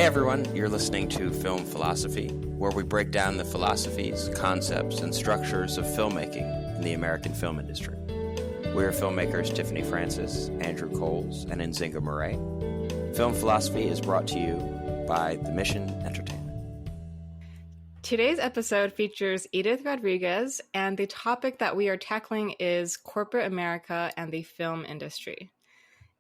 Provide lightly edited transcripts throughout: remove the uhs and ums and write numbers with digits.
Hey everyone, you're listening to Film Philosophy, where we break down the philosophies, concepts, and structures of filmmaking in the American film industry. We're filmmakers Tiffany Francis, Andrew Coles, and Nzinga Murray. Film Philosophy is brought to you by The Mission Entertainment. Today's episode features Edith Rodriguez, and the topic that we are tackling is corporate America and the film industry.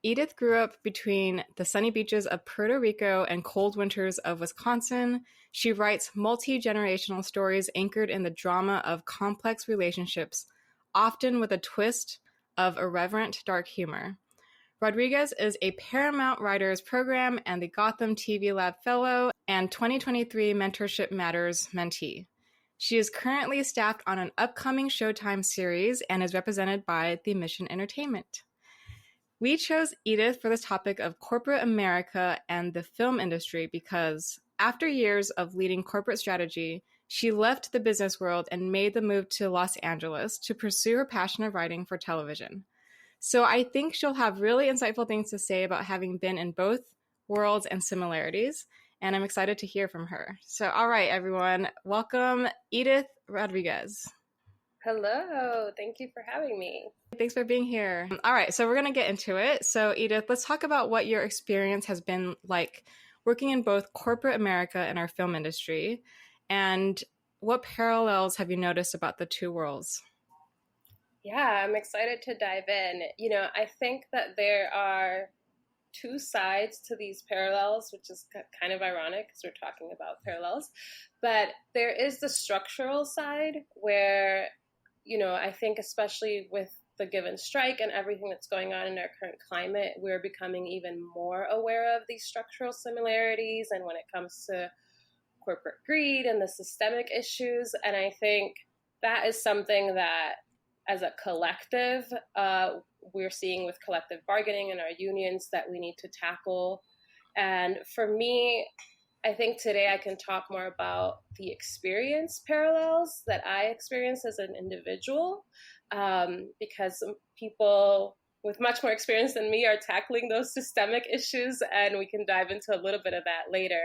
Edith grew up between the sunny beaches of Puerto Rico and cold winters of Wisconsin. She writes multi-generational stories anchored in the drama of complex relationships, often with a twist of irreverent dark humor. Rodriguez is a Paramount Writers Program and the Gotham TV Lab Fellow and 2023 Mentorship Matters mentee. She is currently staffed on an upcoming Showtime series and is represented by The Mission Entertainment. We chose Edith for this topic of corporate America and the film industry because after years of leading corporate strategy, she left the business world and made the move to Los Angeles to pursue her passion of writing for television. So I think she'll have really insightful things to say about having been in both worlds and similarities, and I'm excited to hear from her. So all right, everyone, welcome Edith Rodriguez. Hello, thank you for having me. Thanks for being here. All right, so we're going to get into it. So Edith, let's talk about what your experience has been like working in both corporate America and our film industry, and what parallels have you noticed about the two worlds? Yeah, I'm excited to dive in. I think that there are two sides to these parallels, which is kind of ironic because we're talking about parallels, but there is the structural side where I think especially with the given strike and everything that's going on in our current climate, we're becoming even more aware of these structural similarities and when it comes to corporate greed and the systemic issues. And I think that is something that as a collective, we're seeing with collective bargaining in our unions that we need to tackle. And for me, I think today I can talk more about the experience parallels that I experienced as an individual, because people with much more experience than me are tackling those systemic issues, and we can dive into a little bit of that later.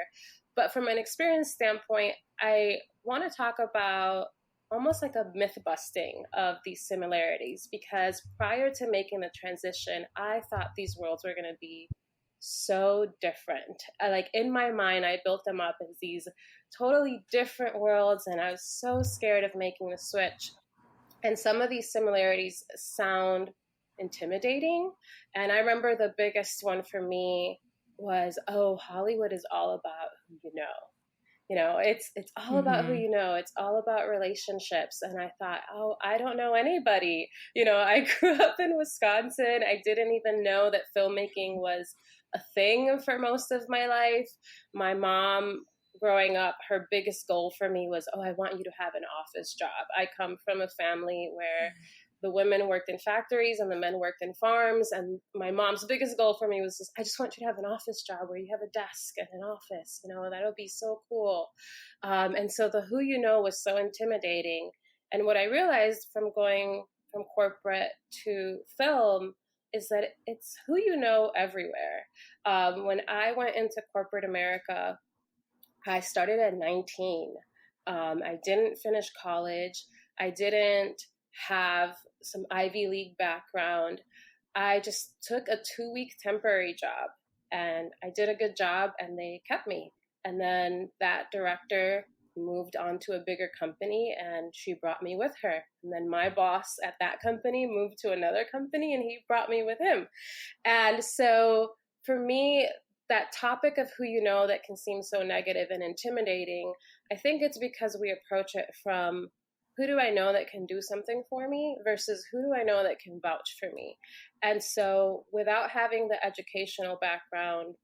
But from an experience standpoint, I want to talk about almost like a myth busting of these similarities, because prior to making the transition, I thought these worlds were going to be so different. Like in my mind, I built them up as these totally different worlds, and I was so scared of making the switch. And some of these similarities sound intimidating. And I remember the biggest one for me was, Hollywood is all about who you know. It's all about who you know. It's all about relationships. And I thought, I don't know anybody. I grew up in Wisconsin. I didn't even know that filmmaking was a thing for most of my life. My mom, growing up, her biggest goal for me was, I want you to have an office job. I come from a family where the women worked in factories and the men worked in farms. And my mom's biggest goal for me was just, I just want you to have an office job where you have a desk and an office, that'll be so cool. And so the who you know was so intimidating. And what I realized from going from corporate to film is that it's who you know everywhere. When I went into corporate America, I started at 19. I didn't finish college. I didn't have some Ivy League background. I just took a 2-week temporary job and I did a good job and they kept me. And then that director moved on to a bigger company and she brought me with her. And then my boss at that company moved to another company and he brought me with him. And so for me, that topic of who you know that can seem so negative and intimidating, I think it's because we approach it from who do I know that can do something for me versus who do I know that can vouch for me. And so without having the educational background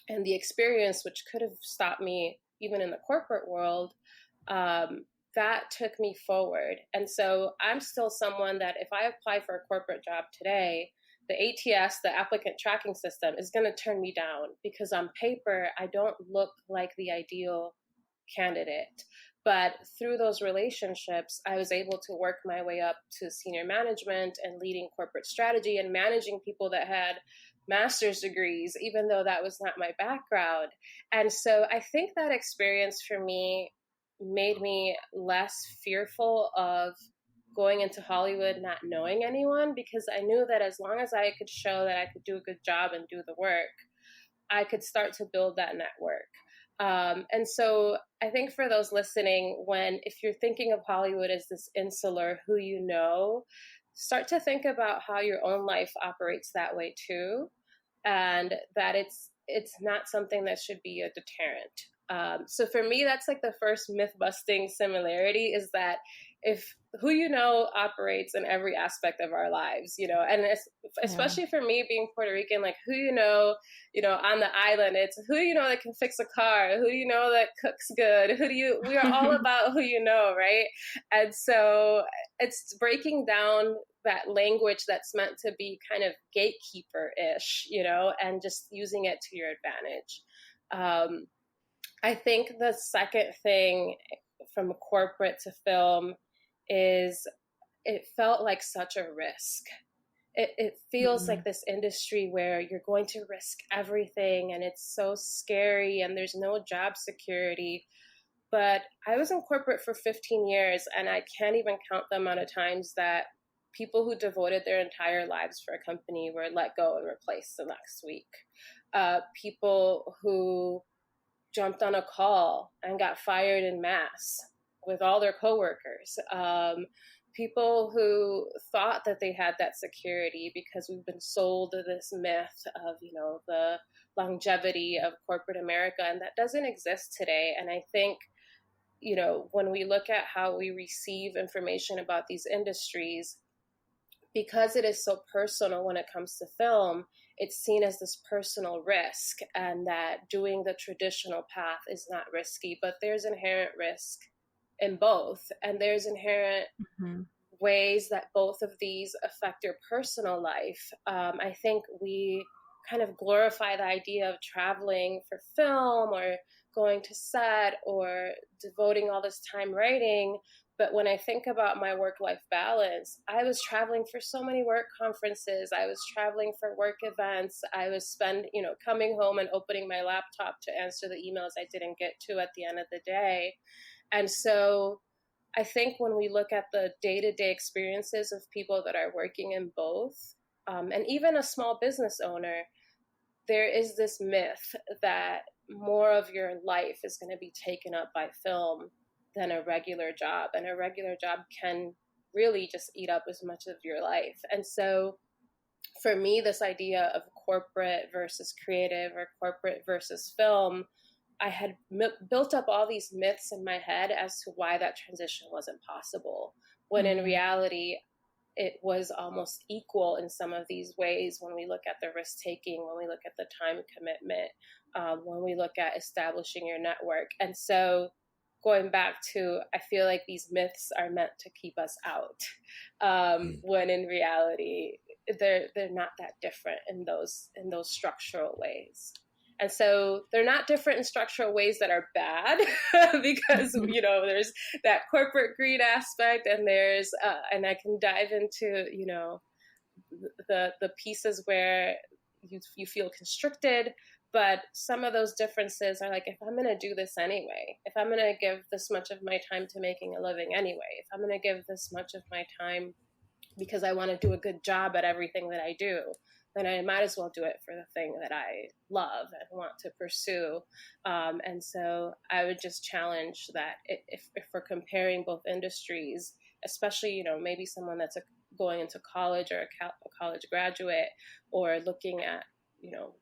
and the experience, which could have stopped me even in the corporate world, that took me forward. And so I'm still someone that if I apply for a corporate job today, the ATS, the applicant tracking system, is going to turn me down because on paper, I don't look like the ideal candidate. But through those relationships, I was able to work my way up to senior management and leading corporate strategy and managing people that had master's degrees, even though that was not my background. And so I think that experience for me made me less fearful of going into Hollywood not knowing anyone, because I knew that as long as I could show that I could do a good job and do the work, I could start to build that network. And so I think for those listening, if you're thinking of Hollywood as this insular who you know, start to think about how your own life operates that way too, and that it's not something that should be a deterrent. So for me, that's like the first myth busting similarity, is that if who you know operates in every aspect of our lives, and especially for me being Puerto Rican, like who you know, on the island, it's who you know that can fix a car, who you know that cooks good, we are all about who you know, right? And so it's breaking down that language that's meant to be kind of gatekeeper-ish, and just using it to your advantage. I think the second thing from corporate to film is it felt like such a risk. It feels like this industry where you're going to risk everything, and it's so scary, and there's no job security. But I was in corporate for 15 years, and I can't even count the amount of times that people who devoted their entire lives for a company were let go and replaced the next week. People who jumped on a call and got fired in mass with all their coworkers. People who thought that they had that security because we've been sold this myth of, the longevity of corporate America, and that doesn't exist today. And I think, when we look at how we receive information about these industries, because it is so personal when it comes to film, it's seen as this personal risk, and that doing the traditional path is not risky, but there's inherent risk in both. And there's inherent ways that both of these affect your personal life. I think we kind of glorify the idea of traveling for film or going to set or devoting all this time writing. But when I think about my work-life balance, I was traveling for so many work conferences. I was traveling for work events. I was coming home and opening my laptop to answer the emails I didn't get to at the end of the day. And so I think when we look at the day-to-day experiences of people that are working in both, and even a small business owner, there is this myth that more of your life is going to be taken up by film than a regular job. And a regular job can really just eat up as much of your life. And so for me, this idea of corporate versus creative or corporate versus film, I had built up all these myths in my head as to why that transition wasn't possible, when in reality, it was almost equal in some of these ways when we look at the risk-taking, when we look at the time commitment, when we look at establishing your network. And so going back to, I feel like these myths are meant to keep us out, when in reality, they're not that different in those structural ways. And so they're not different in structural ways that are bad, because, there's that corporate greed aspect, and there's, and I can dive into, the pieces where you feel constricted. But some of those differences are like, if I'm going to do this anyway, if I'm going to give this much of my time to making a living anyway, if I'm going to give this much of my time because I want to do a good job at everything that I do, then I might as well do it for the thing that I love and want to pursue. And so I would just challenge that if we're comparing both industries, especially, maybe someone that's going into college or a college graduate, or looking at,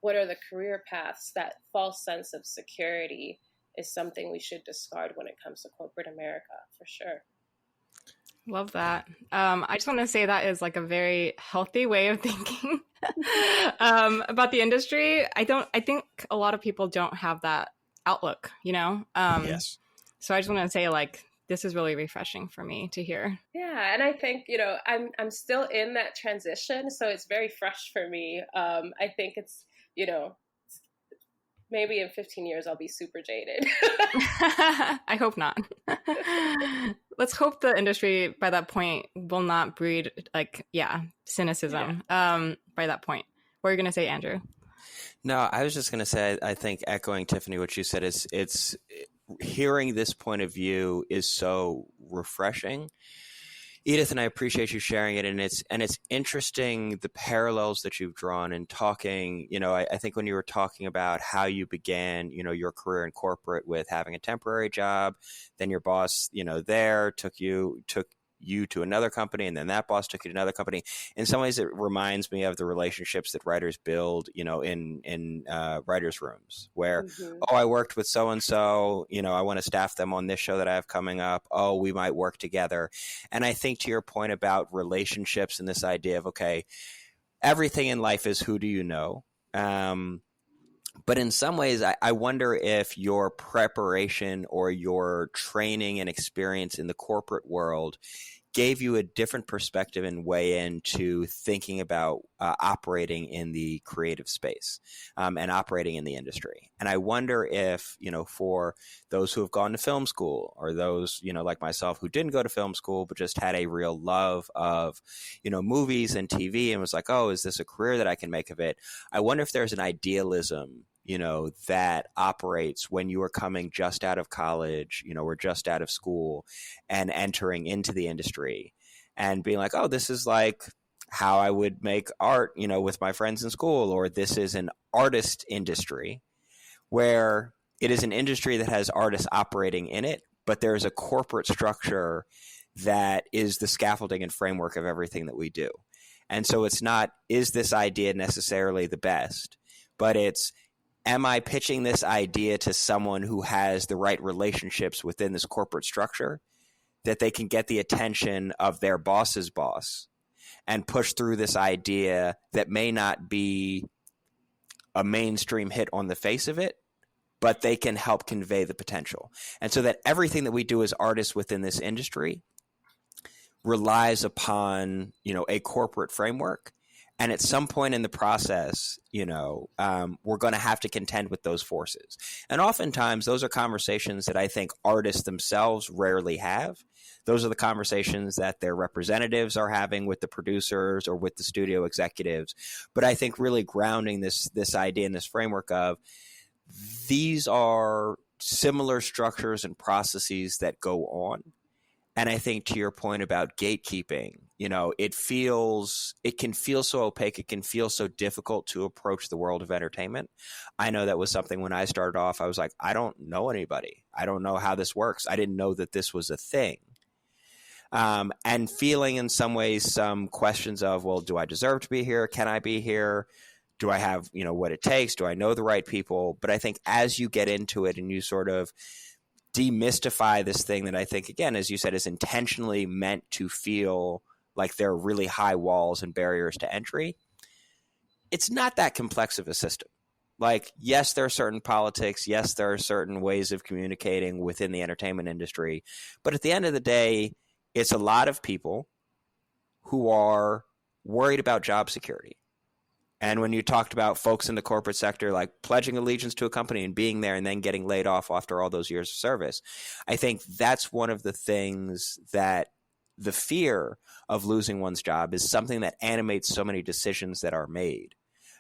what are the career paths, that false sense of security is something we should discard when it comes to corporate America, for sure. Love that. I just want to say that is like a very healthy way of thinking about the industry. I think a lot of people don't have that outlook, Yes. So I just want to say, like, this is really refreshing for me to hear. Yeah. And I think, I'm still in that transition, so it's very fresh for me. I think it's, maybe in 15 years I'll be super jaded. I hope not. Let's hope the industry by that point will not breed cynicism by that point. What are you going to say, Andrew? No, I was just going to say, I think echoing Tiffany, what you said is it's hearing this point of view is so refreshing. Edith, and I appreciate you sharing it, and it's interesting the parallels that you've drawn in talking. I think when you were talking about how you began, your career in corporate with having a temporary job, then your boss, there took you to another company, and then that boss took you to another company. In some ways, it reminds me of the relationships that writers build, in writers' rooms, where, oh, I worked with so and so, I want to staff them on this show that I have coming up. Oh, we might work together. And I think to your point about relationships and this idea of, okay, everything in life is who do you know? But in some ways, I wonder if your preparation or your training and experience in the corporate world gave you a different perspective and way into thinking about operating in the creative space and operating in the industry. And I wonder if, for those who have gone to film school or those, like myself who didn't go to film school but just had a real love of, movies and TV and was like, oh, is this a career that I can make of it? I wonder if there's an idealism that operates when you are coming just out of college, or just out of school and entering into the industry and being like, oh, this is like how I would make art, with my friends in school, or this is an artist industry where it is an industry that has artists operating in it, but there is a corporate structure that is the scaffolding and framework of everything that we do. And so it's not, is this idea necessarily the best, but it's, am I pitching this idea to someone who has the right relationships within this corporate structure that they can get the attention of their boss's boss and push through this idea that may not be a mainstream hit on the face of it, but they can help convey the potential. And so that everything that we do as artists within this industry relies upon, a corporate framework. And at some point in the process, we're going to have to contend with those forces. And oftentimes those are conversations that I think artists themselves rarely have. Those are the conversations that their representatives are having with the producers or with the studio executives. But I think really grounding this idea in this framework of these are similar structures and processes that go on. And I think to your point about gatekeeping, it can feel so opaque. It can feel so difficult to approach the world of entertainment. I know that was something when I started off, I was like, I don't know anybody. I don't know how this works. I didn't know that this was a thing. And feeling in some ways some questions of, well, do I deserve to be here? Can I be here? Do I have, what it takes? Do I know the right people? But I think as you get into it and you sort of demystify this thing that I think, again, as you said, is intentionally meant to feel like there are really high walls and barriers to entry, it's not that complex of a system. Like, yes, there are certain politics. Yes, there are certain ways of communicating within the entertainment industry. But at the end of the day, it's a lot of people who are worried about job security. And when you talked about folks in the corporate sector, like pledging allegiance to a company and being there and then getting laid off after all those years of service, I think that's one of the things that the fear of losing one's job is something that animates so many decisions that are made.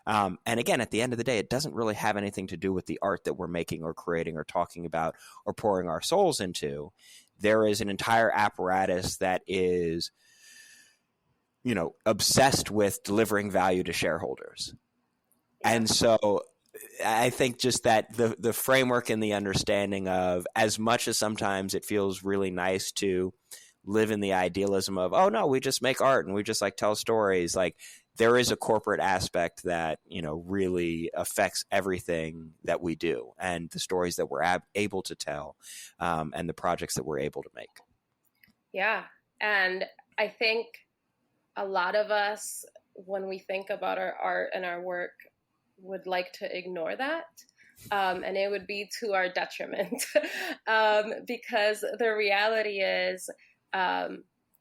And again, at the end of the day, it doesn't really have anything to do with the art that we're making or creating or talking about or pouring our souls into. There is an entire apparatus that is obsessed with delivering value to shareholders. And so I think just that the framework and the understanding of, as much as sometimes it feels really nice to live in the idealism of, oh no, we just make art and we just like tell stories. Like, there is a corporate aspect that, really affects everything that we do and the stories that we're able to tell and the projects that we're able to make. Yeah. And I think a lot of us, when we think about our art and our work, would like to ignore that. And it would be to our detriment because the reality is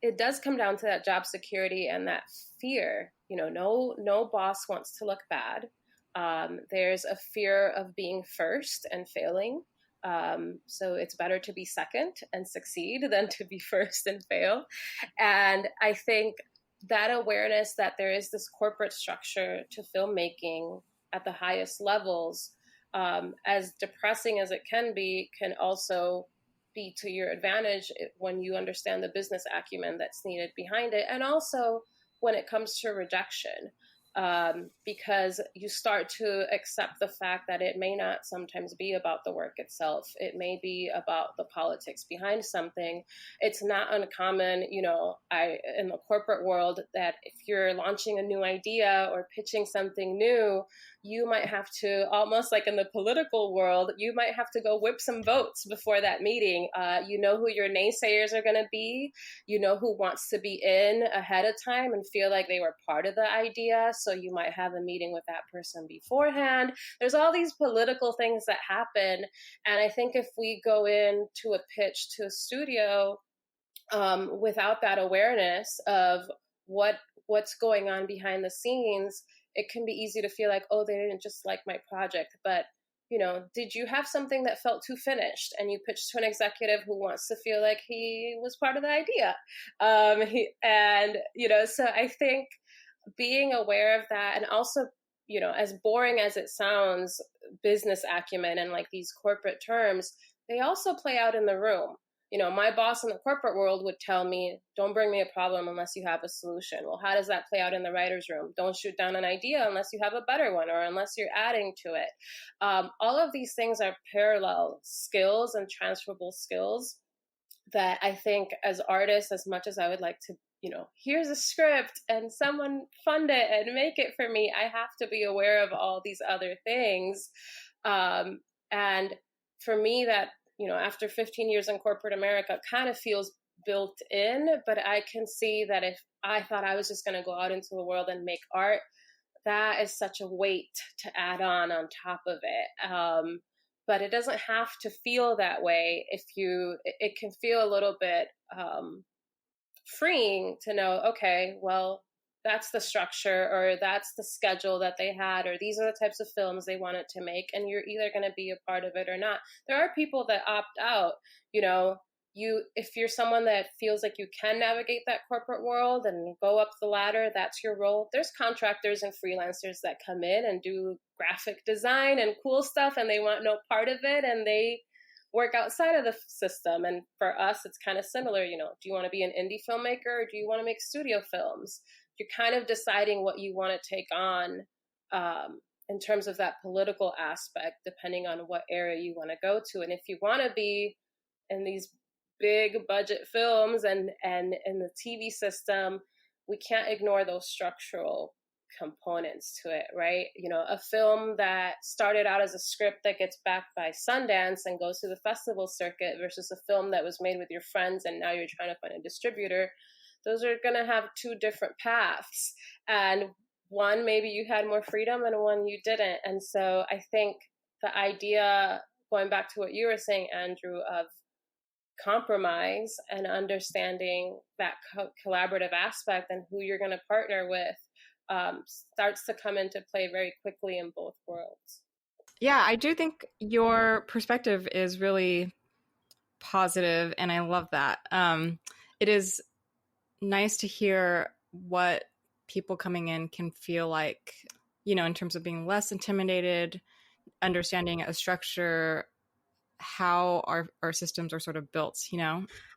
it does come down to that job security and that fear. No boss wants to look bad. There's a fear of being first and failing. So it's better to be second and succeed than to be first and fail. And I think that awareness that there is this corporate structure to filmmaking at the highest levels, as depressing as it can also be to your advantage when you understand the business acumen that's needed behind it. And also when it comes to rejection, because you start to accept the fact that it may not sometimes be about the work itself. It may be about the politics behind something. It's not uncommon, in the corporate world, that if you're launching a new idea or pitching something new, you might have to, almost like in the political world, you might have to go whip some votes before that meeting. You know who your naysayers are going to be. You know who wants to be in ahead of time and feel like they were part of the idea. So you might have a meeting with that person beforehand. There's all these political things that happen. And I think if we go into a pitch to a studio without that awareness of what's going on behind the scenes, it can be easy to feel like, oh, they didn't just like my project. But, did you have something that felt too finished and you pitched to an executive who wants to feel like he was part of the idea? So I think being aware of that, and also, as boring as it sounds, business acumen and like these corporate terms, they also play out in the room. My boss in the corporate world would tell me, don't bring me a problem unless you have a solution. Well, how does that play out in the writer's room? Don't shoot down an idea unless you have a better one or unless you're adding to it. All of these things are parallel skills and transferable skills that I think as artists, as much as I would like to, here's a script and someone fund it and make it for me, I have to be aware of all these other things. And for me, that, after 15 years in corporate America, kind of feels built in, but I can see that if I thought I was just going to go out into the world and make art, that is such a weight to add on top of it. But it doesn't have to feel that way. It can feel a little bit freeing to know, okay, well, that's the structure or that's the schedule that they had, or these are the types of films they wanted to make, and you're either going to be a part of it or not. There are people that opt out. If you're someone that feels like you can navigate that corporate world and go up the ladder, that's your role. There's contractors and freelancers that come in and do graphic design and cool stuff, and they want no part of it, and they work outside of the system. And for us, it's kind of similar. Do you want to be an indie filmmaker, or do you want to make studio films? You're kind of deciding what you want to take on in terms of that political aspect, depending on what area you want to go to. And if you want to be in these big budget films and in the TV system, we can't ignore those structural components to it, right? A film that started out as a script that gets backed by Sundance and goes to the festival circuit versus a film that was made with your friends and now you're trying to find a distributor, those are going to have two different paths. And one, maybe you had more freedom, and one you didn't. And so I think the idea, going back to what you were saying, Andrew, of compromise and understanding that collaborative aspect and who you're going to partner with starts to come into play very quickly in both worlds. Yeah, I do think your perspective is really positive, and I love that. It is nice to hear what people coming in can feel like, in terms of being less intimidated, understanding a structure, how our systems are sort of built,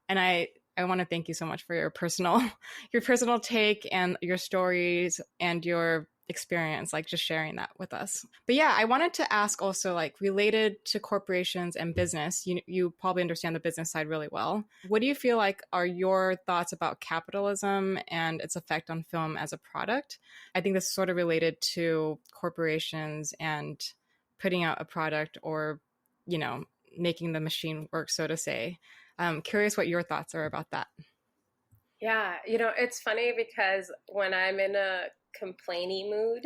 and I want to thank you so much for your personal take and your stories and your experience, like just sharing that with us. But yeah, I wanted to ask also, like, related to corporations and business, you probably understand the business side really well. What do you feel like are your thoughts about capitalism and its effect on film as a product? I think this is sort of related to corporations and putting out a product, or, making the machine work, so to say. I'm curious what your thoughts are about that. Yeah, it's funny because when I'm in a complainy mood,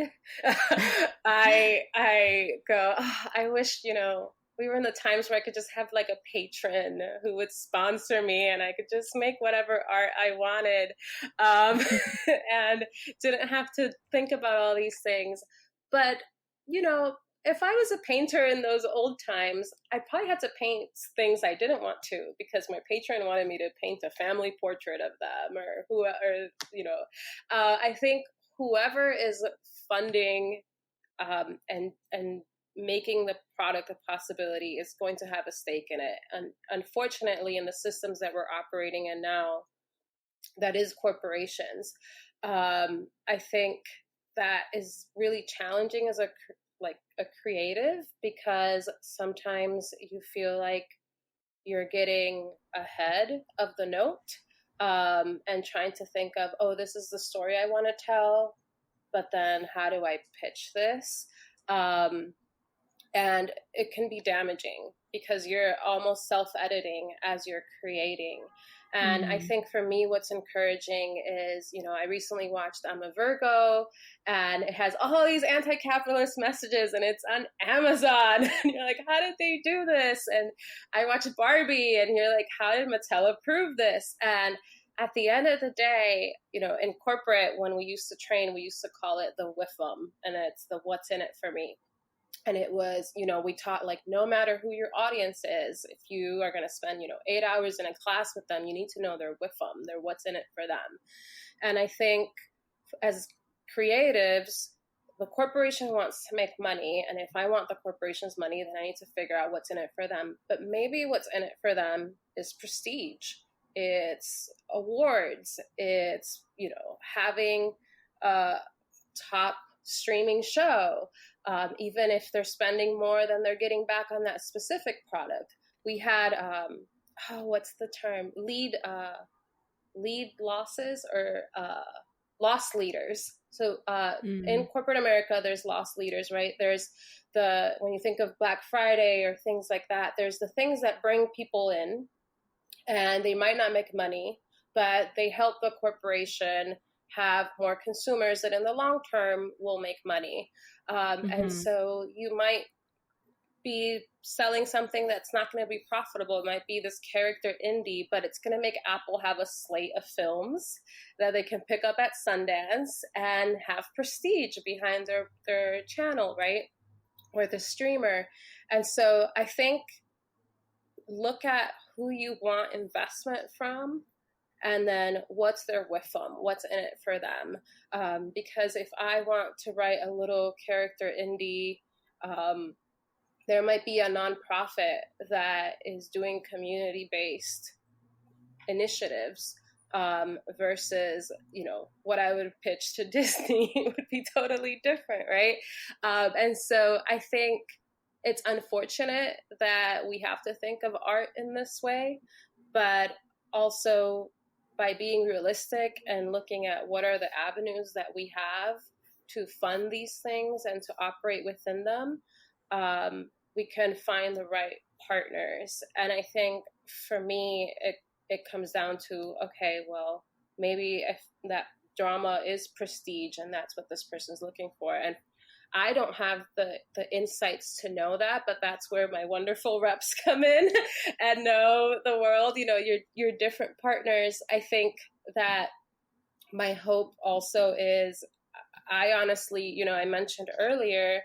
I go, oh, I wish, we were in the times where I could just have like a patron who would sponsor me and I could just make whatever art I wanted, and didn't have to think about all these things. But, if I was a painter in those old times, I probably had to paint things I didn't want to because my patron wanted me to paint a family portrait of them I think whoever is funding and making the product a possibility is going to have a stake in it. And unfortunately, in the systems that we're operating in now, that is corporations. I think that is really challenging as a creative, because sometimes you feel like you're getting ahead of the note and trying to think of, oh, this is the story I want to tell, but then how do I pitch this? And it can be damaging because you're almost self-editing as you're creating. And I think for me, what's encouraging is, I recently watched I'm a Virgo, and it has all these anti-capitalist messages, and it's on Amazon. And you're like, how did they do this? And I watched Barbie, and you're like, how did Mattel approve this? And at the end of the day, in corporate, when we used to train, we used to call it the WIFM, and it's the what's in it for me. And it was, we taught, like, no matter who your audience is, if you are going to spend, 8 hours in a class with them, you need to know their WIFM, their what's in it for them. And I think as creatives, the corporation wants to make money. And if I want the corporation's money, then I need to figure out what's in it for them. But maybe what's in it for them is prestige. It's awards. It's, having a top streaming show. Even if they're spending more than they're getting back on that specific product. We had, what's the term? Lead losses or loss leaders. So in corporate America, there's loss leaders, right? There's when you think of Black Friday or things like that, there's the things that bring people in, and they might not make money, but they help the corporation have more consumers that in the long term will make money. And so you might be selling something that's not going to be profitable. It might be this character indie, but it's going to make Apple have a slate of films that they can pick up at Sundance and have prestige behind their channel, right? Or the streamer. And so I think look at who you want investment from, and then what's their WIFM, what's in it for them. Because if I want to write a little character indie, there might be a nonprofit that is doing community-based initiatives versus, what I would pitch to Disney would be totally different, right? And so I think it's unfortunate that we have to think of art in this way, but also by being realistic and looking at what are the avenues that we have to fund these things and to operate within them, we can find the right partners. And I think for me, it comes down to, okay, well, maybe if that drama is prestige and that's what this person's looking for. And I don't have the insights to know that, but that's where my wonderful reps come in and know the world, your different partners. I think that my hope also is, I honestly, I mentioned earlier,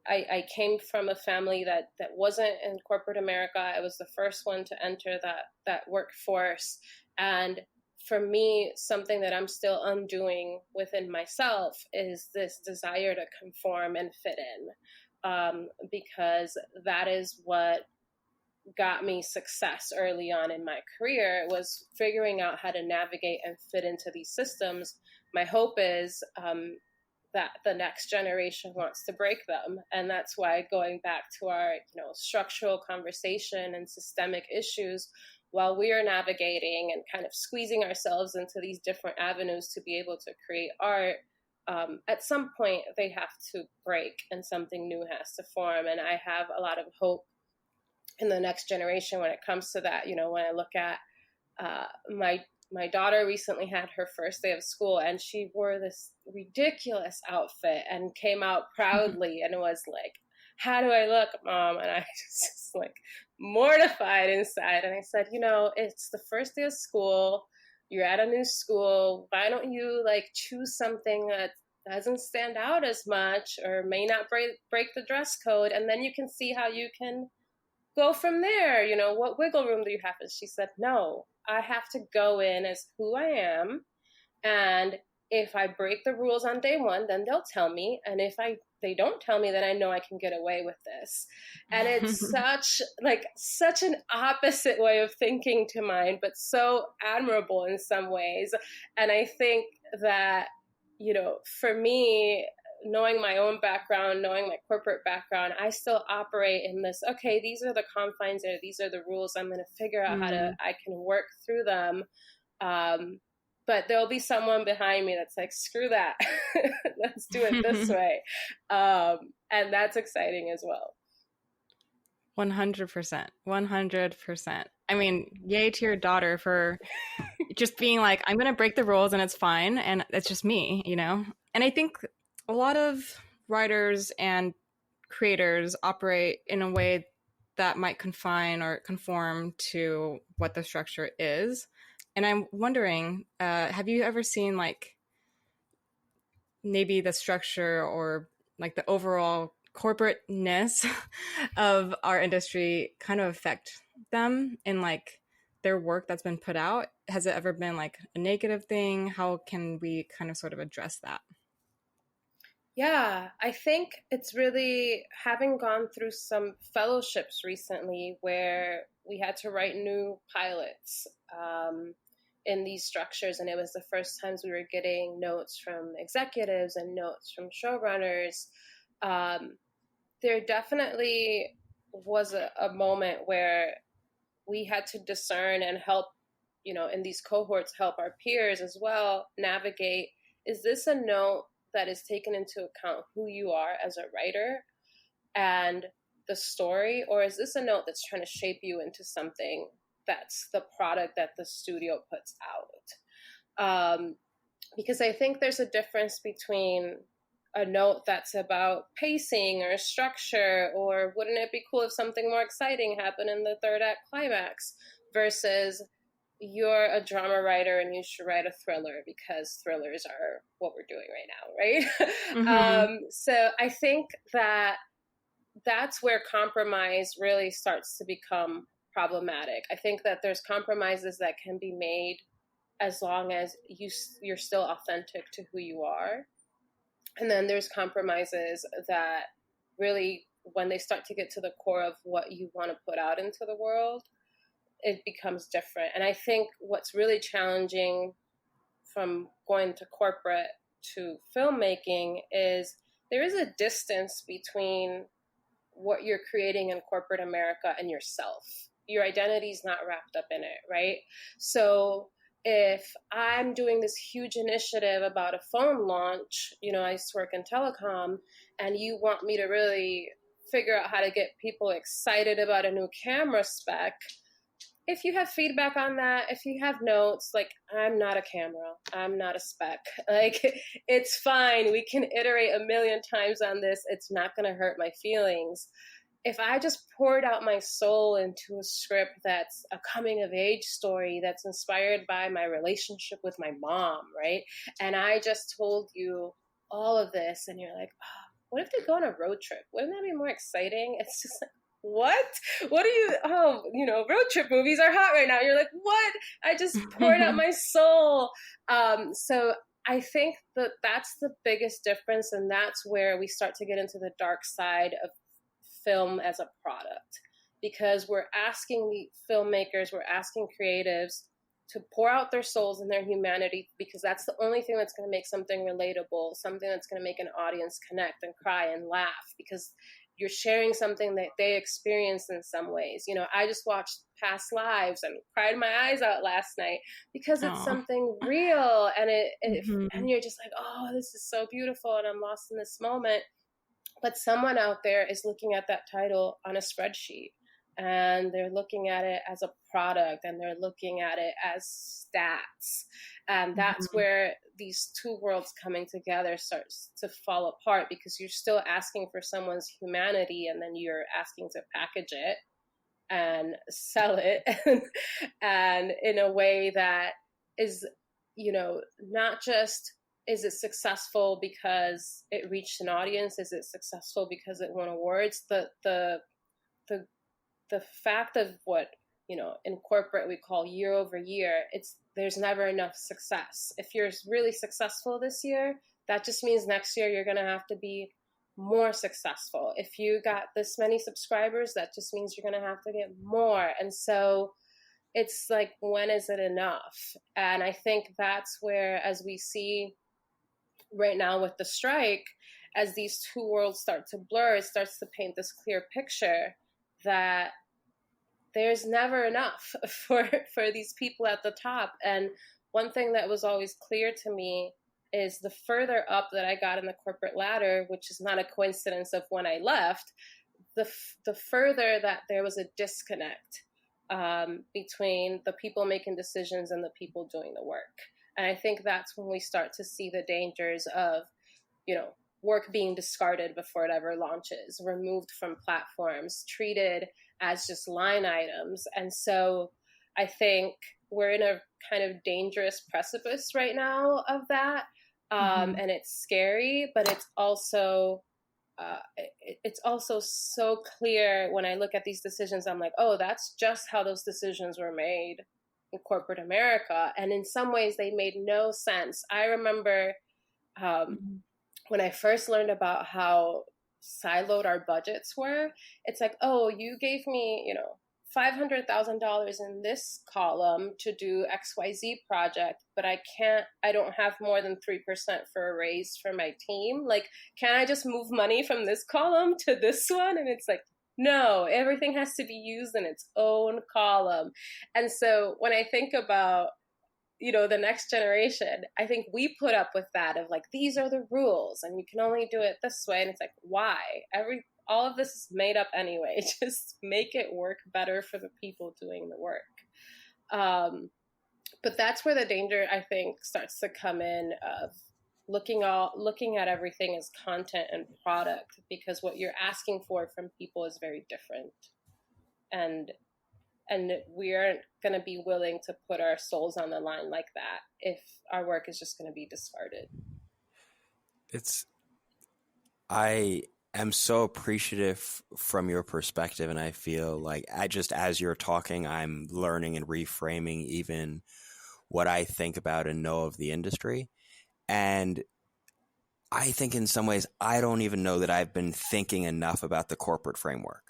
I came from a family that wasn't in corporate America. I was the first one to enter that workforce. And for me, something that I'm still undoing within myself is this desire to conform and fit in, because that is what got me success early on in my career, was figuring out how to navigate and fit into these systems. My hope is that the next generation wants to break them. And that's why, going back to our structural conversation and systemic issues, while we are navigating and kind of squeezing ourselves into these different avenues to be able to create art, at some point they have to break and something new has to form. And I have a lot of hope in the next generation when it comes to that. When I look at my daughter recently had her first day of school, and she wore this ridiculous outfit and came out proudly and was like, how do I look, Mom? And I was just like mortified inside. And I said, it's the first day of school. You're at a new school. Why don't you choose something doesn't stand out as much or may not break the dress code. And then you can see how you can go from there. You know, what wiggle room do you have? And she said, no, I have to go in as who I am. And if I break the rules on day one, then they'll tell me. And if they don't tell me, then I know I can get away with this. And it's such an opposite way of thinking to mine, but so admirable in some ways. And I think that, you know, for me, knowing my own background, knowing my corporate background, I still operate in this, okay, these are the confines, or these are the rules. I'm going to figure out I can work through them. But there'll be someone behind me that's like, screw that. Let's do it this way. And that's exciting as well. 100%. 100%. I mean, yay to your daughter for just being like, I'm going to break the rules and it's fine. And it's just me, you know? And I think a lot of writers and creators operate in a way that might confine or conform to what the structure is. And I'm wondering, have you ever seen like maybe the structure or like the overall corporateness of our industry kind of affect them in like their work that's been put out? Has it ever been like a negative thing? How can we kind of sort of address that? Yeah, I think it's really having gone through some fellowships recently where we had to write new pilots in these structures. And it was the first times we were getting notes from executives and notes from showrunners. There definitely was a moment where we had to discern and help, you know, in these cohorts, help our peers as well navigate, is this a note that is taken into account who you are as a writer and the story, or is this a note that's trying to shape you into something that's the product that the studio puts out? Because I think there's a difference between a note that's about pacing or structure, or wouldn't it be cool if something more exciting happened in the third act climax, versus you're a drama writer and you should write a thriller because thrillers are what we're doing right now, right? So I think that that's where compromise really starts to become problematic. I think that there's compromises that can be made as long as you're still authentic to who you are. And then there's compromises that really, when they start to get to the core of what you want to put out into the world, it becomes different. And I think what's really challenging from going to corporate to filmmaking is there is a distance between what you're creating in corporate America and yourself. Your identity is not wrapped up in it, right? So if I'm doing this huge initiative about a phone launch, you know, I used to work in telecom, and you want me to really figure out how to get people excited about a new camera spec, if you have feedback on that, if you have notes, like, I'm not a camera, I'm not a spec, like, it's fine. We can iterate a million times on this. It's not going to hurt my feelings. If I just poured out my soul into a script that's a coming of age story that's inspired by my relationship with my mom, right? And I just told you all of this, and you're like, oh, what if they go on a road trip? Wouldn't that be more exciting? It's just like, what are you, oh, you know, road trip movies are hot right now. You're like, what? I just poured out my soul. So I think that that's the biggest difference. And that's where we start to get into the dark side of film as a product, because we're asking the filmmakers, we're asking creatives to pour out their souls and their humanity, because that's the only thing that's going to make something relatable, something that's going to make an audience connect and cry and laugh, because you're sharing something that they experienced in some ways. You know, I just watched Past Lives and cried my eyes out last night because it's something real, and and you're just like, oh, this is so beautiful, and I'm lost in this moment. But someone out there is looking at that title on a spreadsheet, and they're looking at it as a product, and they're looking at it as stats. And that's where these two worlds coming together starts to fall apart, because you're still asking for someone's humanity, and then you're asking to package it and sell it and in a way that is, you know, not just is it successful because it reached an audience? Is it successful because it won awards? The fact of what, in corporate we call year over year, there's never enough success. If you're really successful this year, that just means next year you're going to have to be more successful. If you got this many subscribers, that just means you're going to have to get more. And so it's like, when is it enough? And I think that's where, as we see right now with the strike, as these two worlds start to blur, it starts to paint this clear picture that there's never enough for these people at the top. And one thing that was always clear to me is the further up that I got in the corporate ladder, which is not a coincidence of when I left, the further that there was a disconnect between the people making decisions and the people doing the work. And I think that's when we start to see the dangers of, work being discarded before it ever launches, removed from platforms, treated as just line items. And so I think we're in a kind of dangerous precipice right now of that. And it's scary, but it's also so clear when I look at these decisions. I'm like, oh, that's just how those decisions were made in corporate America. And in some ways they made no sense. I remember when I first learned about how siloed our budgets were, it's like, oh, you gave me, $500,000 in this column to do XYZ project, but I don't have more than 3% for a raise for my team. Like, can I just move money from this column to this one? And it's like, no, everything has to be used in its own column. And so when I think about, the next generation, I think we put up with that of like, these are the rules and you can only do it this way. And it's like, why? All of this is made up anyway. Just make it work better for the people doing the work. But that's where the danger, I think, starts to come in of looking at everything as content and product, because what you're asking for from people is very different. And we aren't going to be willing to put our souls on the line like that if our work is just going to be discarded. I am so appreciative from your perspective, and I feel like as you're talking, I'm learning and reframing even what I think about and know of the industry. And I think in some ways, I don't even know that I've been thinking enough about the corporate framework.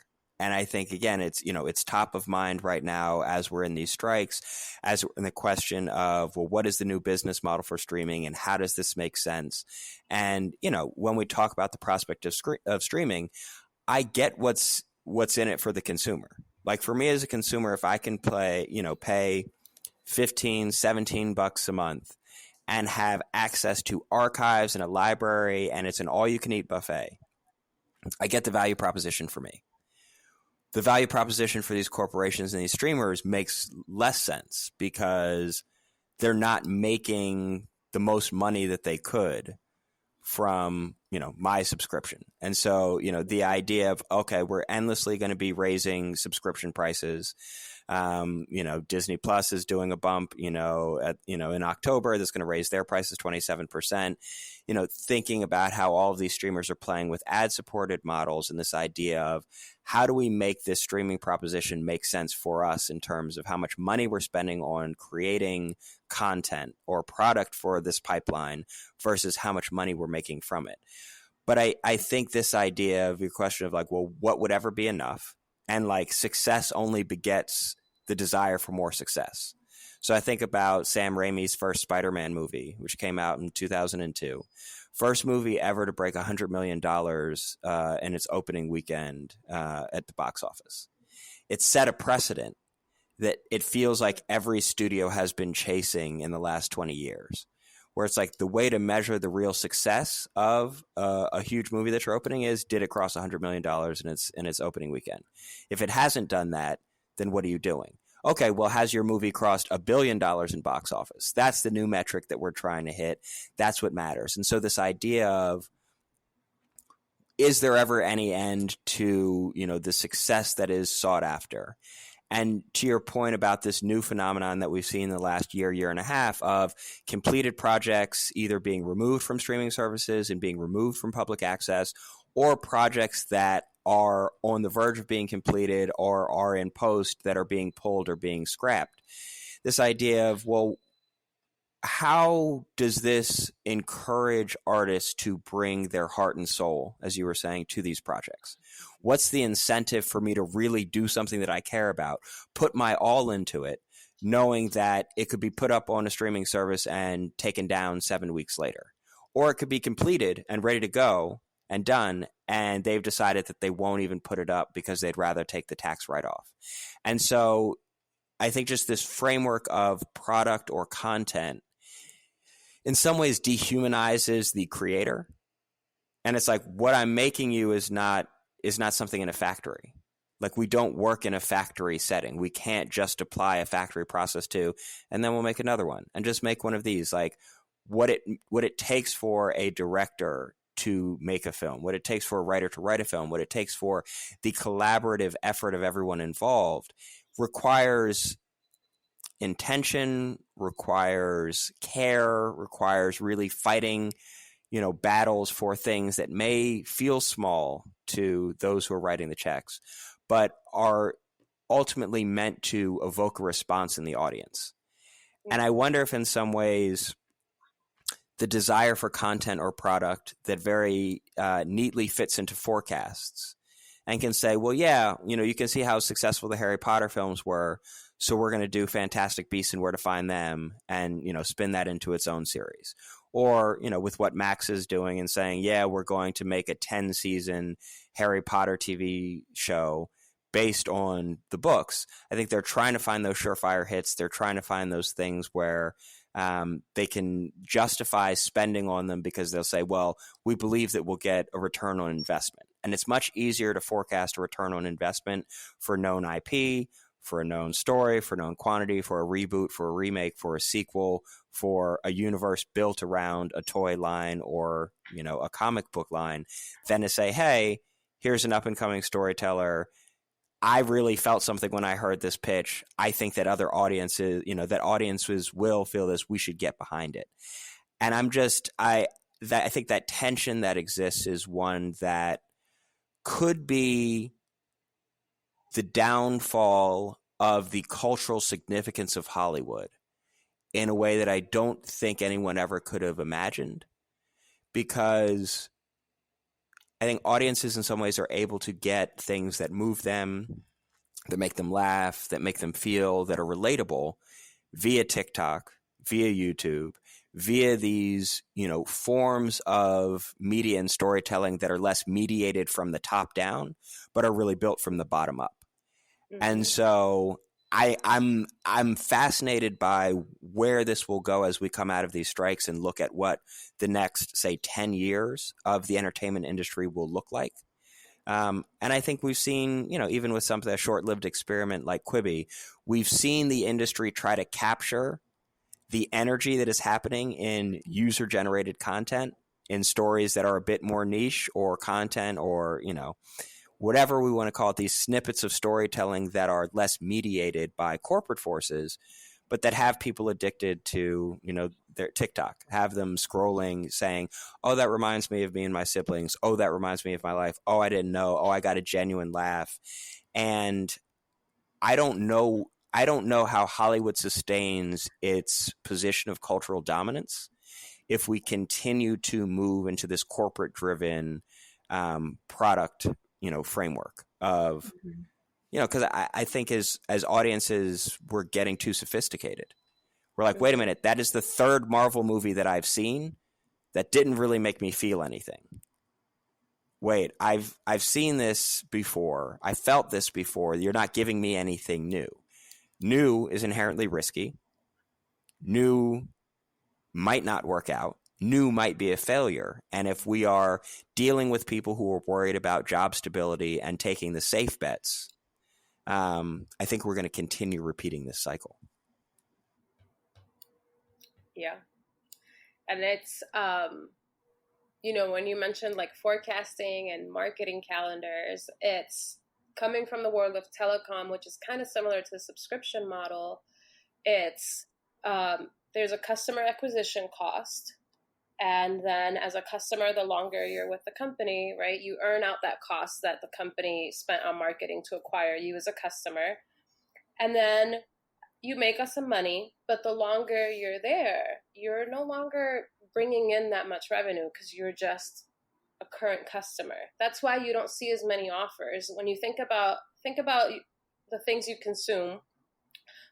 And I think, again, it's top of mind right now as we're in these strikes, as in the question of, well, what is the new business model for streaming and how does this make sense? And, when we talk about the prospect of streaming, I get what's in it for the consumer. Like for me as a consumer, if I can pay $15, $17 a month and have access to archives and a library and it's an all-you-can-eat buffet, I get the value proposition for me. The value proposition for these corporations and these streamers makes less sense because they're not making the most money that they could from, my subscription. And so, the idea of, okay, we're endlessly going to be raising subscription prices. Disney Plus is doing a bump, in October that's going to raise their prices 27%. Thinking about how all of these streamers are playing with ad-supported models and this idea of how do we make this streaming proposition make sense for us in terms of how much money we're spending on creating content or product for this pipeline versus how much money we're making from it. But I think this idea of your question of like, well, what would ever be enough? And like success only begets the desire for more success. So I think about Sam Raimi's first Spider-Man movie, which came out in 2002. First movie ever to break $100 million in its opening weekend at the box office. It set a precedent that it feels like every studio has been chasing in the last 20 years, where it's like the way to measure the real success of a huge movie that you're opening is, did it cross $100 million in its opening weekend? If it hasn't done that, then what are you doing? Okay, well, has your movie crossed $1 billion in box office? That's the new metric that we're trying to hit. That's what matters. And so this idea of, is there ever any end to, the success that is sought after? And to your point about this new phenomenon that we've seen in the last year and a half of completed projects either being removed from streaming services and being removed from public access, or projects that are on the verge of being completed or are in post that are being pulled or being scrapped. This idea of, well, how does this encourage artists to bring their heart and soul, as you were saying, to these projects? What's the incentive for me to really do something that I care about, put my all into it, knowing that it could be put up on a streaming service and taken down 7 weeks later? Or it could be completed and ready to go and done, and they've decided that they won't even put it up because they'd rather take the tax write-off. And so I think just this framework of product or content in some ways dehumanizes the creator. And it's like, what I'm making you is not something in a factory. Like, we don't work in a factory setting. We can't just apply a factory process to, and then we'll make another one and just make one of these. Like, what it takes for a director to make a film, what it takes for a writer to write a film, what it takes for the collaborative effort of everyone involved requires intention, requires care, requires really fighting, battles for things that may feel small to those who are writing the checks, but are ultimately meant to evoke a response in the audience. And I wonder if in some ways the desire for content or product that very neatly fits into forecasts and can say, well, yeah, you can see how successful the Harry Potter films were, so we're going to do Fantastic Beasts and Where to Find Them and, spin that into its own series. Or, with what Max is doing and saying, yeah, we're going to make a 10-season Harry Potter TV show based on the books. I think they're trying to find those surefire hits. They're trying to find those things where they can justify spending on them because they'll say, well, we believe that we'll get a return on investment. And it's much easier to forecast a return on investment for known IP, for a known story, for known quantity, for a reboot, for a remake, for a sequel, for a universe built around a toy line or, a comic book line, than to say, hey, here's an up-and-coming storyteller. I really felt something when I heard this pitch. I think that other audiences, that audiences will feel this. We should get behind it. And I think that tension that exists is one that could be the downfall of the cultural significance of Hollywood in a way that I don't think anyone ever could have imagined, because I think audiences in some ways are able to get things that move them, that make them laugh, that make them feel, that are relatable via TikTok, via YouTube, via these, forms of media and storytelling that are less mediated from the top down, but are really built from the bottom up. Mm-hmm. And so I'm fascinated by where this will go as we come out of these strikes and look at what the next, say, 10 years of the entertainment industry will look like. And I think we've seen, even with a short-lived experiment like Quibi, we've seen the industry try to capture the energy that is happening in user-generated content, in stories that are a bit more niche, or content, or, whatever we want to call it, these snippets of storytelling that are less mediated by corporate forces, but that have people addicted to, their TikTok, have them scrolling saying, oh, that reminds me of me and my siblings. Oh, that reminds me of my life. Oh, I didn't know. Oh, I got a genuine laugh. And I don't know how Hollywood sustains its position of cultural dominance if we continue to move into this corporate driven product, framework of, because I think as audiences, we're getting too sophisticated. We're like, wait a minute, that is the third Marvel movie that I've seen that didn't really make me feel anything. Wait, I've seen this before. I felt this before. You're not giving me anything new. New is inherently risky. New might not work out. New might be a failure. And if we are dealing with people who are worried about job stability and taking the safe bets, I think we're going to continue repeating this cycle. Yeah. And it's, when you mentioned like forecasting and marketing calendars, it's coming from the world of telecom, which is kind of similar to the subscription model, it's there's a customer acquisition cost. And then as a customer, the longer you're with the company, right, you earn out that cost that the company spent on marketing to acquire you as a customer. And then you make us some money, but the longer you're there, you're no longer bringing in that much revenue because you're just a current customer. That's why you don't see as many offers. When you think about the things you consume,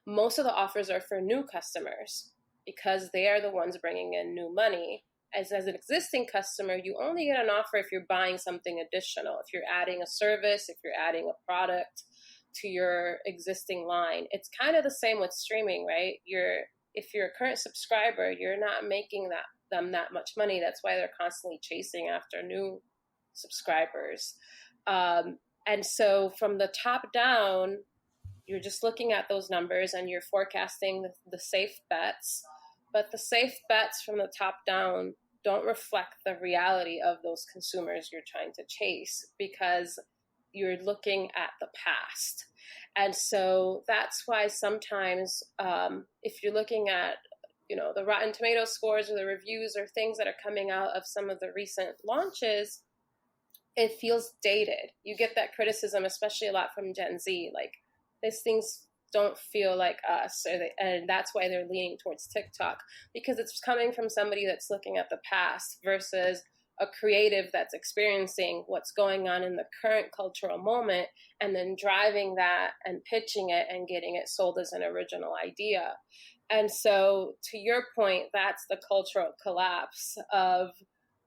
most of the offers are for new customers because they are the ones bringing in new money. As an existing customer, you only get an offer if you're buying something additional, if you're adding a service, if you're adding a product to your existing line. It's kind of the same with streaming, right? If you're a current subscriber, you're not making them that much money. That's why they're constantly chasing after new subscribers. And so from the top down, you're just looking at those numbers and you're forecasting the safe bets. But the safe bets from the top down don't reflect the reality of those consumers you're trying to chase because you're looking at the past. And so that's why sometimes if you're looking at, the Rotten Tomato scores or the reviews or things that are coming out of some of the recent launches, it feels dated. You get that criticism, especially a lot from Gen Z, like these things don't feel like us, and that's why they're leaning towards TikTok, because it's coming from somebody that's looking at the past versus a creative that's experiencing what's going on in the current cultural moment and then driving that and pitching it and getting it sold as an original idea. And so to your point, that's the cultural collapse of,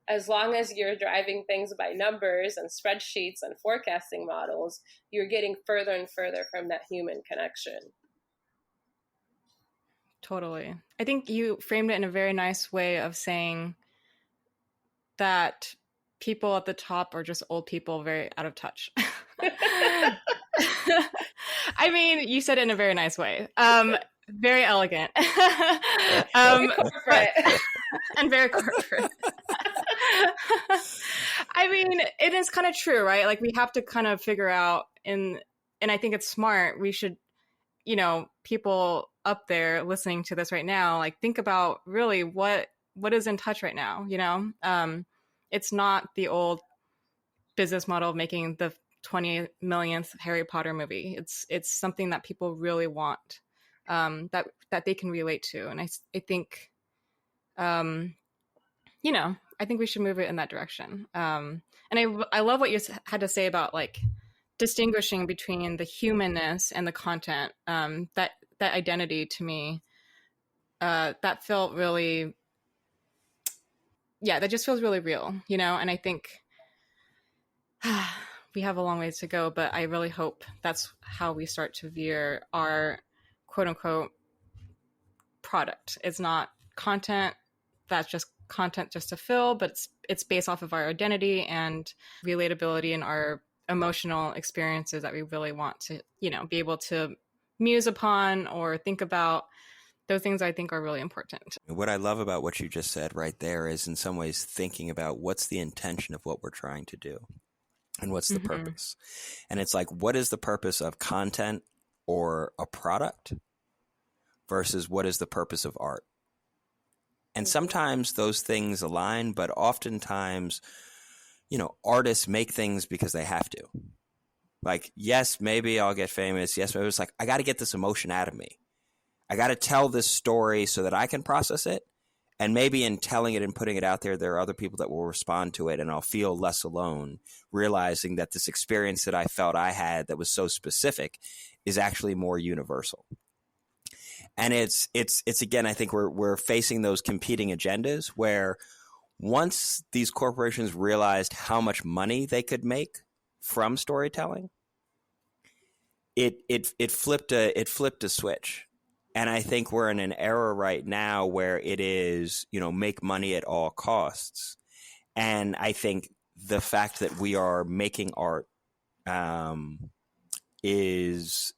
as long as you're driving things by numbers and spreadsheets and forecasting models, you're getting further and further from that human connection. Totally. I think you framed it in a very nice way of saying that people at the top are just old people very out of touch. I mean, you said it in a very nice way. Very elegant. Very corporate. And very corporate. I mean, it is kind of true, right? Like we have to kind of figure out, and I think it's smart. We should, people up there listening to this right now, like think about really what is in touch right now. It's not the old business model of making the 20 millionth Harry Potter movie. It's something that people really want, that they can relate to, and I think, I think we should move it in that direction. And I love what you had to say about like distinguishing between the humanness and the content. That identity to me, that felt really, that just feels really real, and I think we have a long ways to go, but I really hope that's how we start to veer our quote unquote product. It's not content that's just content just to fill, but it's based off of our identity and relatability and our emotional experiences that we really want to, be able to muse upon or think about. Those things I think are really important. What I love about what you just said right there is in some ways thinking about what's the intention of what we're trying to do and what's the purpose. And it's like, what is the purpose of content or a product versus what is the purpose of art? And sometimes those things align, but oftentimes, artists make things because they have to. Like, yes, maybe I'll get famous. Yes, maybe it's like, I got to get this emotion out of me. I got to tell this story so that I can process it. And maybe in telling it and putting it out there, there are other people that will respond to it and I'll feel less alone, realizing that this experience that I felt I had that was so specific is actually more universal. And it's again, I think we're facing those competing agendas where once these corporations realized how much money they could make from storytelling, it flipped a switch. And I think we're in an era right now where it is, make money at all costs. And I think the fact that we are making art is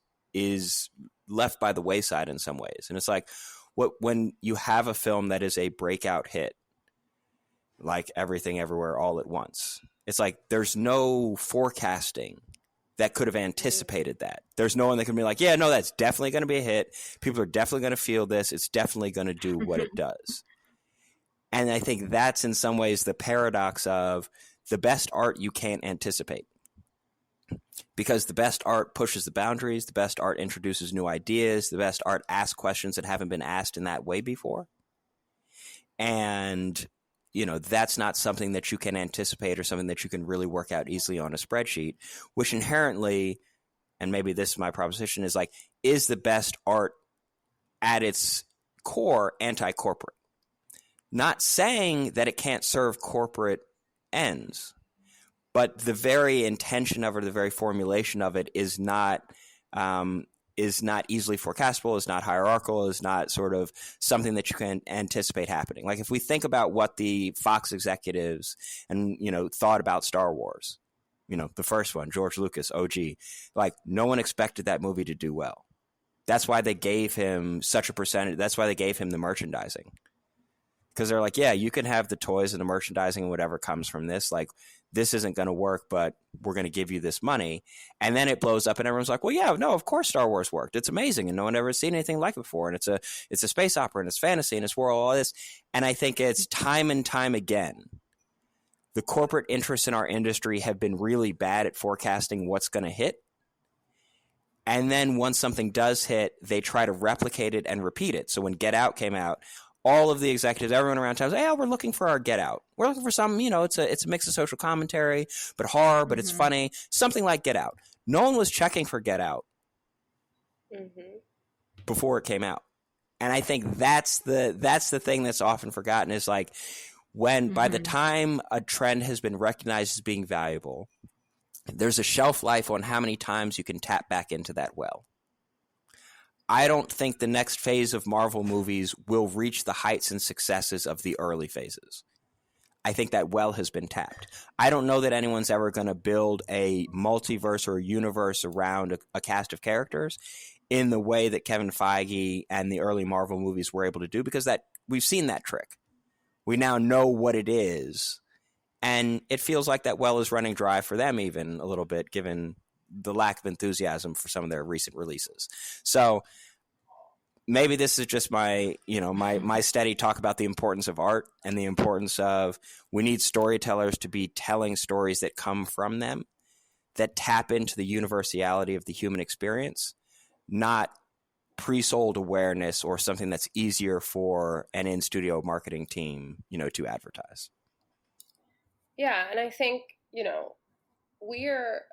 left by the wayside in some ways. And it's like when you have a film that is a breakout hit, like Everything Everywhere All at Once, it's like there's no forecasting that could have anticipated that. There's no one that can be like, yeah, no, that's definitely going to be a hit. People are definitely going to feel this. It's definitely going to do what it does. And I think that's in some ways the paradox of the best art you can't anticipate. Because the best art pushes the boundaries, the best art introduces new ideas, the best art asks questions that haven't been asked in that way before. And, you know, that's not something that you can anticipate or something that you can really work out easily on a spreadsheet, which inherently, and maybe this is my proposition, is like, is the best art at its core anti-corporate? Not saying that it can't serve corporate ends, but the very intention of it, the very formulation of it is not easily forecastable, is not hierarchical, is not sort of something that you can anticipate happening. Like if we think about what the Fox executives and, you know, thought about Star Wars, you know, the first one, George Lucas, OG, like no one expected that movie to do well. That's why they gave him such a percentage. That's why they gave him the merchandising. Because they're like, yeah, you can have the toys and the merchandising and whatever comes from this. Like, this isn't going to work, but we're going to give you this money. And then it blows up and everyone's like, well, yeah, no, of course Star Wars worked. It's amazing. And no one ever seen anything like it before. And it's a space opera and it's fantasy and it's world, all this. And I think it's time and time again, the corporate interests in our industry have been really bad at forecasting what's going to hit. And then once something does hit, they try to replicate it and repeat it. So when Get Out came out, all of the executives, everyone around town was, hey, we're looking for our Get Out. We're looking for some, you know, it's a mix of social commentary, but horror, but it's funny. Something like Get Out. No one was checking for Get Out before it came out. And I think that's the thing that's often forgotten is like when by the time a trend has been recognized as being valuable, there's a shelf life on how many times you can tap back into that well. I don't think the next phase of Marvel movies will reach the heights and successes of the early phases. I think that well has been tapped. I don't know that anyone's ever going to build a multiverse or a universe around a cast of characters in the way that Kevin Feige and the early Marvel movies were able to do, because that we've seen that trick. We now know what it is, and it feels like that well is running dry for them even a little bit, given the lack of enthusiasm for some of their recent releases. So maybe this is just my steady talk about the importance of art and the importance of we need storytellers to be telling stories that come from them, that tap into the universality of the human experience, not pre-sold awareness or something that's easier for an in-studio marketing team, you know, to advertise. Yeah, and I think, you know, we're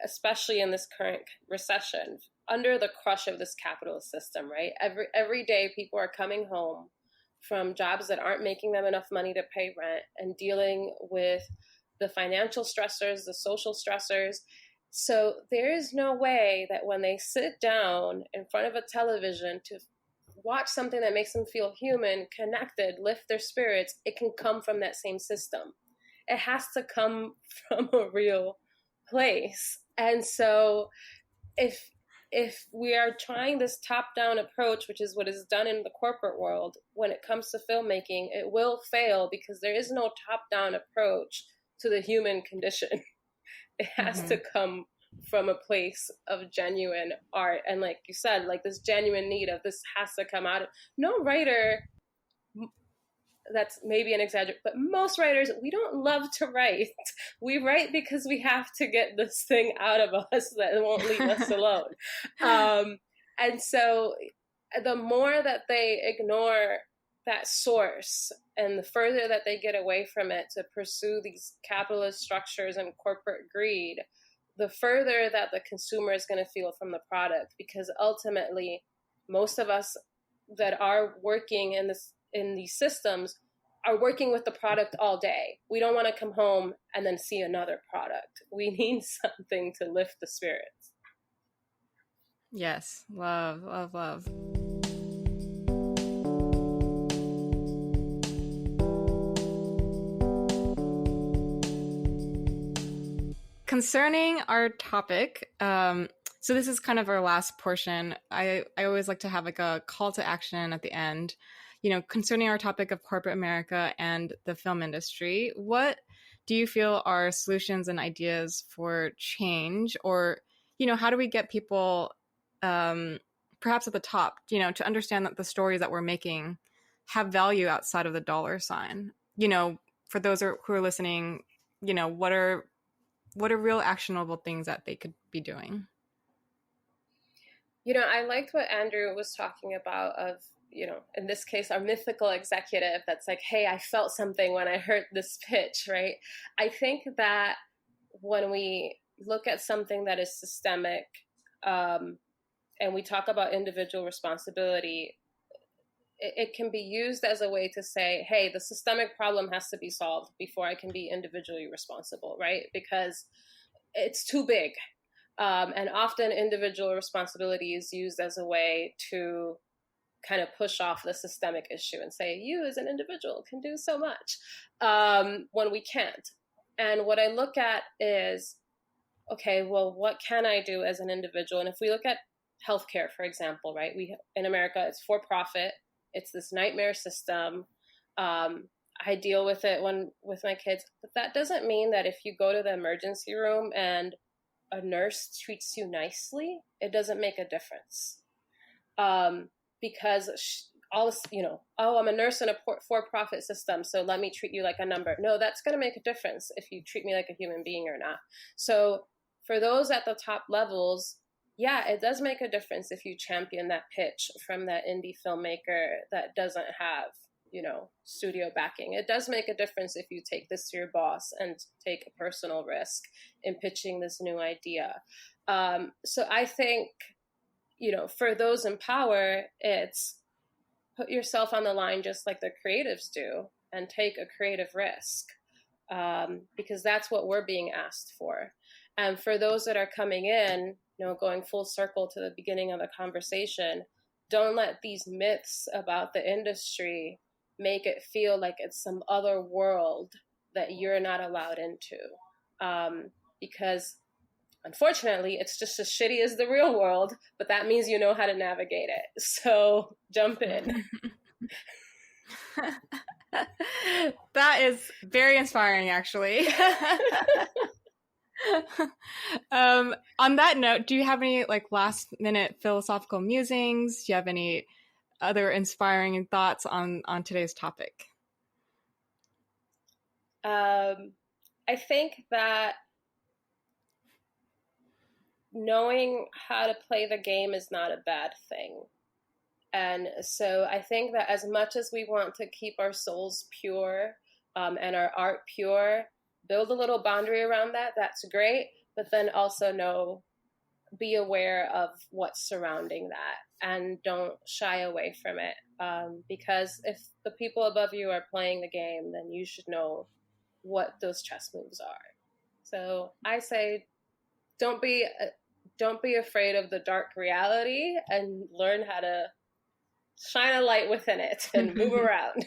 especially in this current recession under the crush of this capitalist system, right? Every day people are coming home from jobs that aren't making them enough money to pay rent and dealing with the financial stressors, the social stressors. So there is no way that when they sit down in front of a television to watch something that makes them feel human, connected, lift their spirits, it can come from that same system. It has to come from a real place. And so if we are trying this top-down approach, which is what is done in the corporate world, when it comes to filmmaking, it will fail because there is no top-down approach to the human condition. It has to come from a place of genuine art. And like you said, like this genuine need of this has to come out of no writer. That's maybe an exaggeration, but most writers, we don't love to write. We write because we have to get this thing out of us that won't leave us alone. And so the more that they ignore that source and the further that they get away from it to pursue these capitalist structures and corporate greed, the further that the consumer is going to feel from the product, because ultimately most of us that are working in these systems are working with the product all day. We don't want to come home and then see another product. We need something to lift the spirits. Yes. Love, love, love. Concerning our topic, so this is kind of our last portion. I always like to have like a call to action at the end. You know, concerning our topic of corporate America and the film industry, what do you feel are solutions and ideas for change? Or, how do we get people, perhaps at the top, to understand that the stories that we're making have value outside of the dollar sign? For those who are listening, what are real actionable things that they could be doing? I liked what Andrew was talking about of, in this case, our mythical executive that's like, hey, I felt something when I heard this pitch, right? I think that when we look at something that is systemic, and we talk about individual responsibility, it can be used as a way to say, hey, the systemic problem has to be solved before I can be individually responsible, right? Because it's too big. And often individual responsibility is used as a way to kind of push off the systemic issue and say, you as an individual can do so much, when we can't. And what I look at is, okay, well, what can I do as an individual? And if we look at healthcare, for example, right? In America, it's for profit. It's this nightmare system. I deal with it with my kids, but that doesn't mean that if you go to the emergency room and a nurse treats you nicely, it doesn't make a difference. Because all this, oh, I'm a nurse in a for-profit system, so let me treat you like a number. No, that's going to make a difference if you treat me like a human being or not. So for those at the top levels, yeah, it does make a difference if you champion that pitch from that indie filmmaker that doesn't have, studio backing. It does make a difference if you take this to your boss and take a personal risk in pitching this new idea. So I think, for those in power, it's put yourself on the line just like the creatives do and take a creative risk, because that's what we're being asked for. And for those that are coming in, going full circle to the beginning of the conversation, don't let these myths about the industry make it feel like it's some other world that you're not allowed into. Because unfortunately, it's just as shitty as the real world, but that means you know how to navigate it. So jump in. That is very inspiring, actually. On that note, do you have any last minute philosophical musings? Do you have any other inspiring thoughts on today's topic? I think that knowing how to play the game is not a bad thing. And so I think that as much as we want to keep our souls pure, and our art pure, build a little boundary around that. That's great. But then also be aware of what's surrounding that and don't shy away from it. Because if the people above you are playing the game, then you should know what those chess moves are. So I say, don't be afraid of the dark reality and learn how to shine a light within it and move around.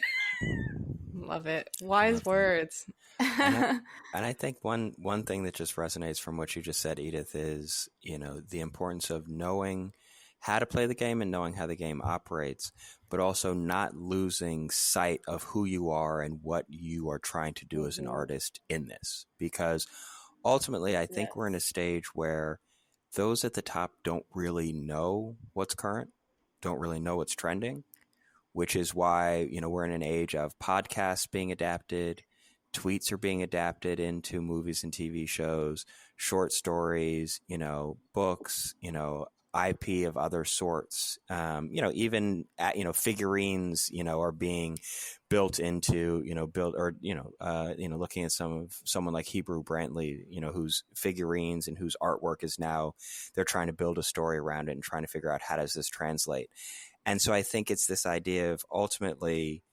Love it. Wise words. And I think one thing that just resonates from what you just said, Edith, is, the importance of knowing how to play the game and knowing how the game operates, but also not losing sight of who you are and what you are trying to do as an artist in this. Because ultimately, I think we're in a stage where those at the top don't really know what's current, don't really know what's trending, which is why, we're in an age of podcasts being adapted, tweets are being adapted into movies and TV shows, short stories, books, IP of other sorts, even figurines, are being built into, looking at someone like Hebrew Brantley, whose figurines and whose artwork is now, they're trying to build a story around it and trying to figure out how does this translate. And so I think it's this idea of ultimately,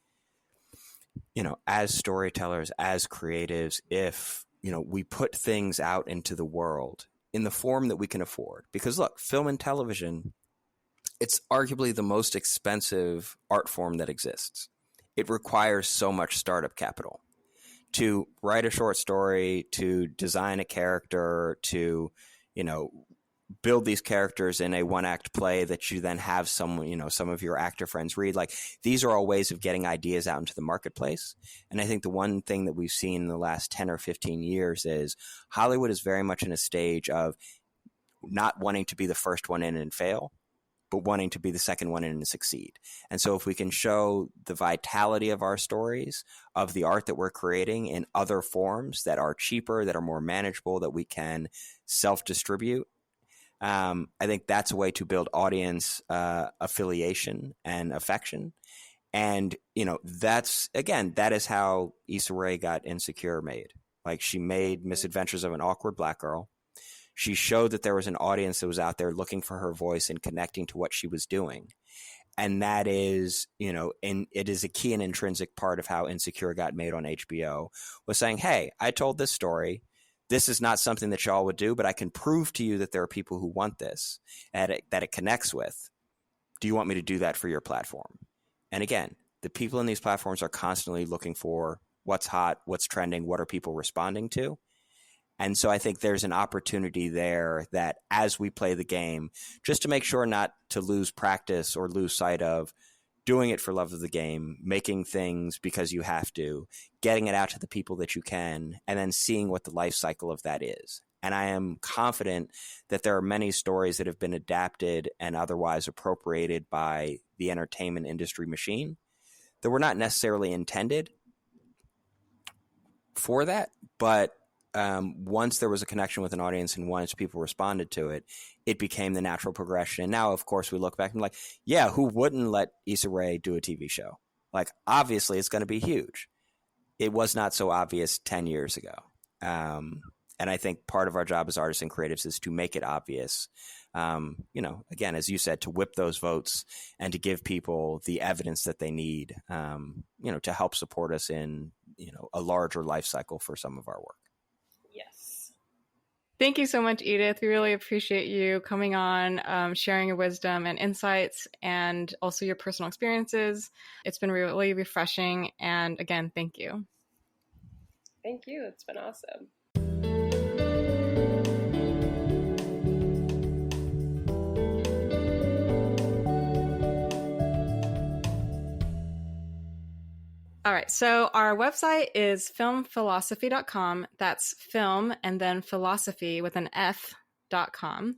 as storytellers, as creatives, if, we put things out into the world in the form that we can afford. Because look, film and television, it's arguably the most expensive art form that exists. It requires so much startup capital to write a short story, to design a character, to, build these characters in a one-act play that you then have some of your actor friends read. Like, these are all ways of getting ideas out into the marketplace. And I think the one thing that we've seen in the last 10 or 15 years is Hollywood is very much in a stage of not wanting to be the first one in and fail, but wanting to be the second one in and succeed. And so if we can show the vitality of our stories, of the art that we're creating in other forms that are cheaper, that are more manageable, that we can self-distribute, I think that's a way to build audience affiliation and affection. And, that is how Issa Rae got Insecure made. Like, she made Misadventures of an Awkward Black Girl. She showed that there was an audience that was out there looking for her voice and connecting to what she was doing. And that is, and it is a key and intrinsic part of how Insecure got made on HBO, was saying, hey, I told this story. This is not something that y'all would do, but I can prove to you that there are people who want this, that it connects with. Do you want me to do that for your platform? And again, the people in these platforms are constantly looking for what's hot, what's trending, what are people responding to? And so I think there's an opportunity there that as we play the game, just to make sure not to lose practice or lose sight of doing it for love of the game, making things because you have to, getting it out to the people that you can, and then seeing what the life cycle of that is. And I am confident that there are many stories that have been adapted and otherwise appropriated by the entertainment industry machine that were not necessarily intended for that, but once there was a connection with an audience and once people responded to it, it became the natural progression. And now, of course, we look back and like, yeah, who wouldn't let Issa Rae do a TV show? Like, obviously, it's going to be huge. It was not so obvious 10 years ago. And I think part of our job as artists and creatives is to make it obvious. Again, as you said, to whip those votes and to give people the evidence that they need, to help support us in, a larger life cycle for some of our work. Yes. Thank you so much, Edith. We really appreciate you coming on, sharing your wisdom and insights, and also your personal experiences. It's been really refreshing. And again, thank you. Thank you. It's been awesome. All right, so our website is filmphilosophy.com. That's film and then philosophy with an F.com.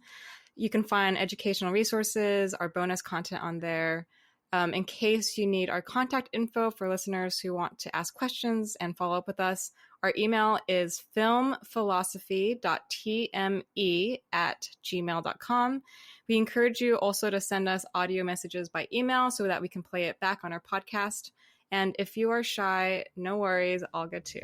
You can find educational resources, our bonus content on there. In case you need our contact info for listeners who want to ask questions and follow up with us, our email is filmphilosophy.tme@gmail.com. We encourage you also to send us audio messages by email so that we can play it back on our podcast. And if you are shy, no worries, all good too.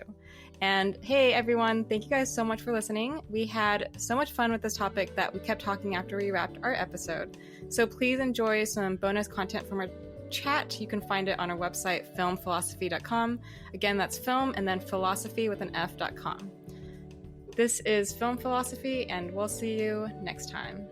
And hey, everyone, thank you guys so much for listening. We had so much fun with this topic that we kept talking after we wrapped our episode. So please enjoy some bonus content from our chat. You can find it on our website, filmphilosophy.com. Again, that's film and then philosophy with an F.com. This is Film Philosophy, and we'll see you next time.